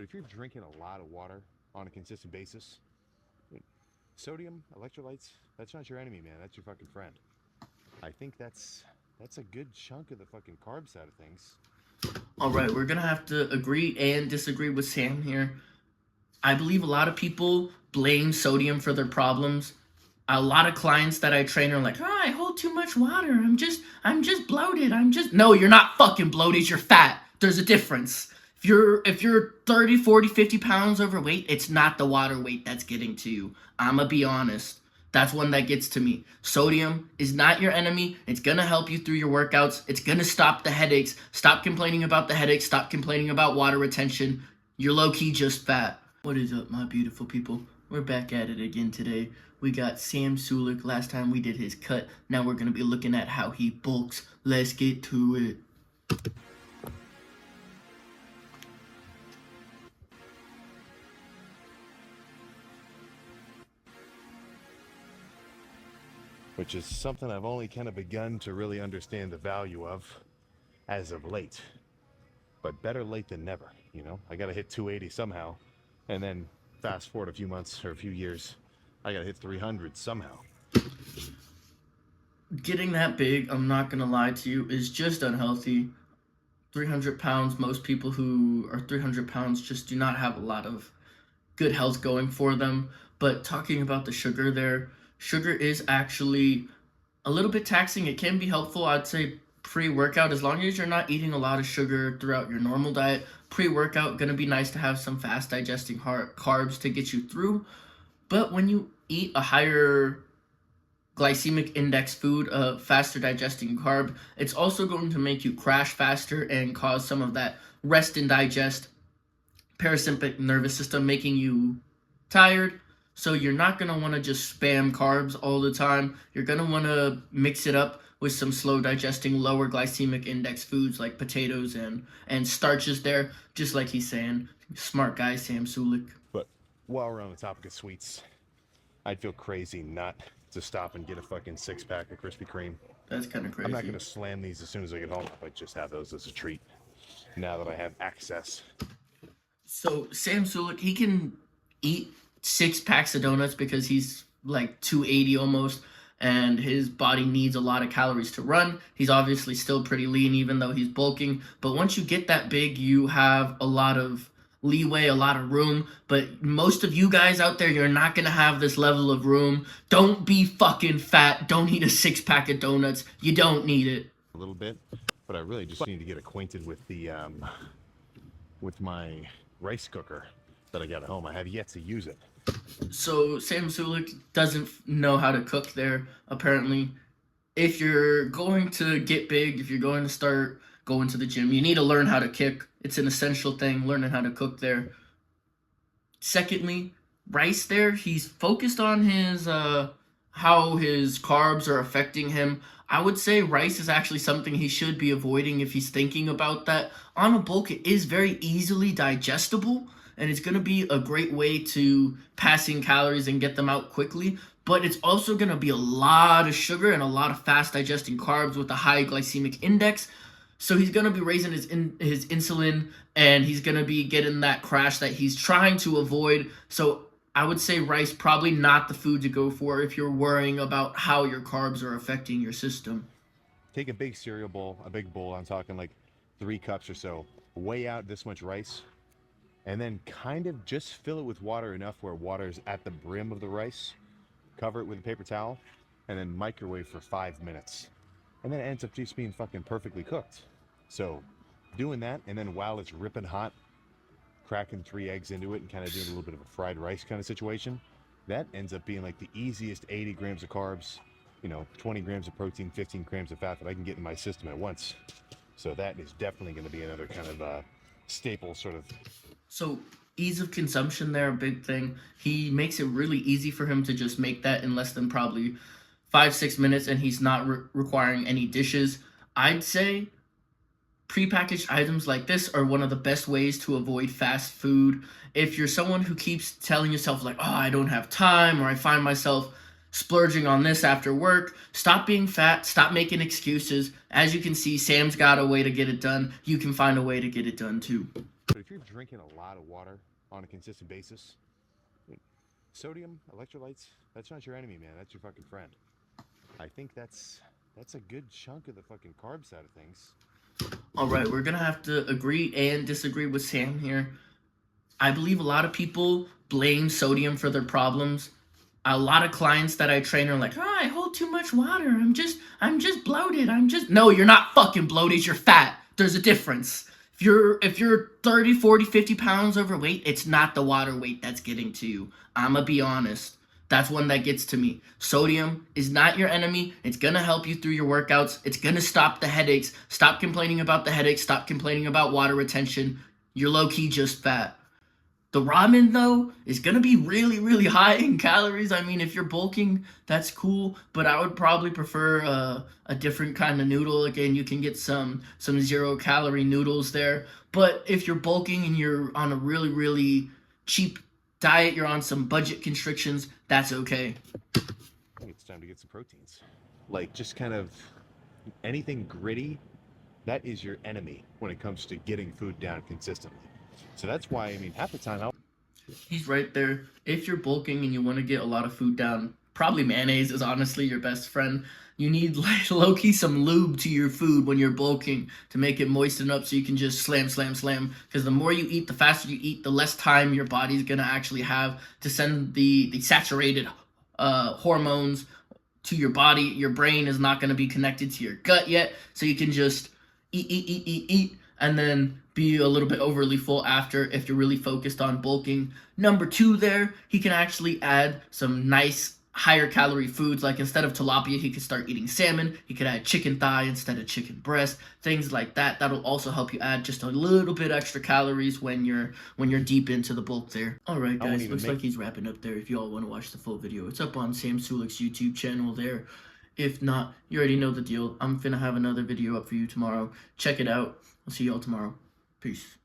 if you're drinking a lot of water on a consistent basis, sodium, electrolytes, that's not your enemy, man. That's your fucking friend. I think that's a good chunk of the fucking carb side of things. All right, we're gonna have to agree and disagree with Sam here. I believe a lot of people blame sodium for their problems. A lot of clients that I train are like, "Oh, I hold too much water. I'm just bloated. No, you're not fucking bloated. You're fat. There's a difference. If you're 30, 40, 50 pounds overweight, it's not the water weight that's getting to you. I'ma be honest. That's one that gets to me. Sodium is not your enemy. It's gonna help you through your workouts. It's gonna stop the headaches. Stop complaining about the headaches. Stop complaining about water retention. You're low-key just fat. What is up, my beautiful people? We're back at it again today. We got Sam Sulek. Last time we did his cut. Now we're gonna be looking at how he bulks. Let's get to it. Which is something I've only kind of begun to really understand the value of as of late. But better late than never, you know? I gotta hit 280 somehow, and then fast forward a few months or a few years, I gotta hit 300 somehow. Getting that big, I'm not gonna lie to you, is just unhealthy. 300 pounds, most people who are 300 pounds just do not have a lot of good health going for them. But talking about the sugar there, sugar is actually a little bit taxing. It can be helpful, I'd say, pre-workout, as long as you're not eating a lot of sugar throughout your normal diet. Pre-workout, gonna be nice to have some fast digesting carbs to get you through. But when you eat a higher glycemic index food, a faster digesting carb, it's also going to make you crash faster and cause some of that rest and digest parasympathetic nervous system, making you tired. So you're not going to want to just spam carbs all the time. You're going to want to mix it up with some slow digesting, lower glycemic index foods like potatoes and starches there, just like he's saying. Smart guy, Sam Sulek. But while we're on the topic of sweets, I'd feel crazy not to stop and get a fucking 6-pack of Krispy Kreme. That's kind of crazy. I'm not going to slam these as soon as I get home. I just have those as a treat now that I have access. So Sam Sulek, he can eat 6 packs of donuts because he's like 280 almost, and his body needs a lot of calories to run. He's obviously still pretty lean even though he's bulking, but once you get that big, you have a lot of leeway, a lot of room. But most of you guys out there, you're not gonna have this level of room. Don't be fucking fat. Don't eat a 6-pack of donuts. You don't need it. A little bit, but I really just need to get acquainted with the with my rice cooker that I got at home. I have yet to use it. So Sam Sulek doesn't know how to cook there, apparently. If you're going to get big, if you're going to start going to the gym, you need to learn how to cook. It's an essential thing, learning how to cook there. Secondly, rice there, he's focused on his how his carbs are affecting him. I would say rice is actually something he should be avoiding if he's thinking about that. On a bulk, it is very easily digestible, and it's going to be a great way to pass in calories and get them out quickly. But it's also going to be a lot of sugar and a lot of fast digesting carbs with a high glycemic index. So he's going to be raising his insulin, and he's going to be getting that crash that he's trying to avoid. So I would say rice probably not the food to go for if you're worrying about how your carbs are affecting your system. Take a big cereal bowl, a big bowl, I'm talking like 3 cups or so, weigh out this much rice, and then kind of just fill it with water enough where water's at the brim of the rice, cover it with a paper towel, and then microwave for 5 minutes. And then it ends up just being fucking perfectly cooked. So doing that, and then while it's ripping hot, cracking 3 eggs into it and kind of doing a little bit of a fried rice kind of situation, that ends up being like the easiest 80 grams of carbs, 20 grams of protein, 15 grams of fat that I can get in my system at once. So that is definitely going to be another kind of staple sort of. So ease of consumption there, a big thing. He makes it really easy for him to just make that in less than probably 5-6 minutes, and he's not requiring any dishes. I'd say prepackaged items like this are one of the best ways to avoid fast food. If you're someone who keeps telling yourself like, oh, I don't have time, or I find myself splurging on this after work, stop being fat, stop making excuses. As you can see, Sam's got a way to get it done. You can find a way to get it done too. But if you're drinking a lot of water on a consistent basis, sodium, electrolytes, that's not your enemy, man. That's your fucking friend. I think that's a good chunk of the fucking carb side of things. All right, we're gonna have to agree and disagree with Sam here. I believe a lot of people blame sodium for their problems. A lot of clients that I train are like, "Oh, I hold too much water. I'm just bloated. No, you're not fucking bloated. You're fat. There's a difference. If you're 30, 40, 50 pounds overweight, it's not the water weight that's getting to you. I'ma be honest. That's one that gets to me. Sodium is not your enemy. It's gonna help you through your workouts. It's gonna stop the headaches. Stop complaining about the headaches. Stop complaining about water retention. You're low-key just fat. The ramen, though, is going to be really, really high in calories. I mean, if you're bulking, that's cool, but I would probably prefer a different kind of noodle. Again, you can get some 0-calorie noodles there, but if you're bulking and you're on a really, really cheap diet, you're on some budget constrictions, that's okay. I think it's time to get some proteins. Like, just kind of anything gritty, that is your enemy when it comes to getting food down consistently. So that's why, I mean, half the time, He's right there. If you're bulking and you want to get a lot of food down, probably mayonnaise is honestly your best friend. You need like low-key some lube to your food when you're bulking to make it moisten up so you can just slam, slam, slam. Because the more you eat, the faster you eat, the less time your body's going to actually have to send the saturated hormones to your body. Your brain is not going to be connected to your gut yet, so you can just eat, and then be a little bit overly full after if you're really focused on bulking. Number 2 there, he can actually add some nice higher calorie foods, like instead of tilapia, he could start eating salmon. He could add chicken thigh instead of chicken breast, things like that. That'll also help you add just a little bit extra calories when you're deep into the bulk there. All right, guys, looks like he's wrapping up there. If you all want to watch the full video, it's up on Sam Sulek's YouTube channel there. If not, you already know the deal. I'm finna have another video up for you tomorrow. Check it out. I'll see y'all tomorrow. Peace.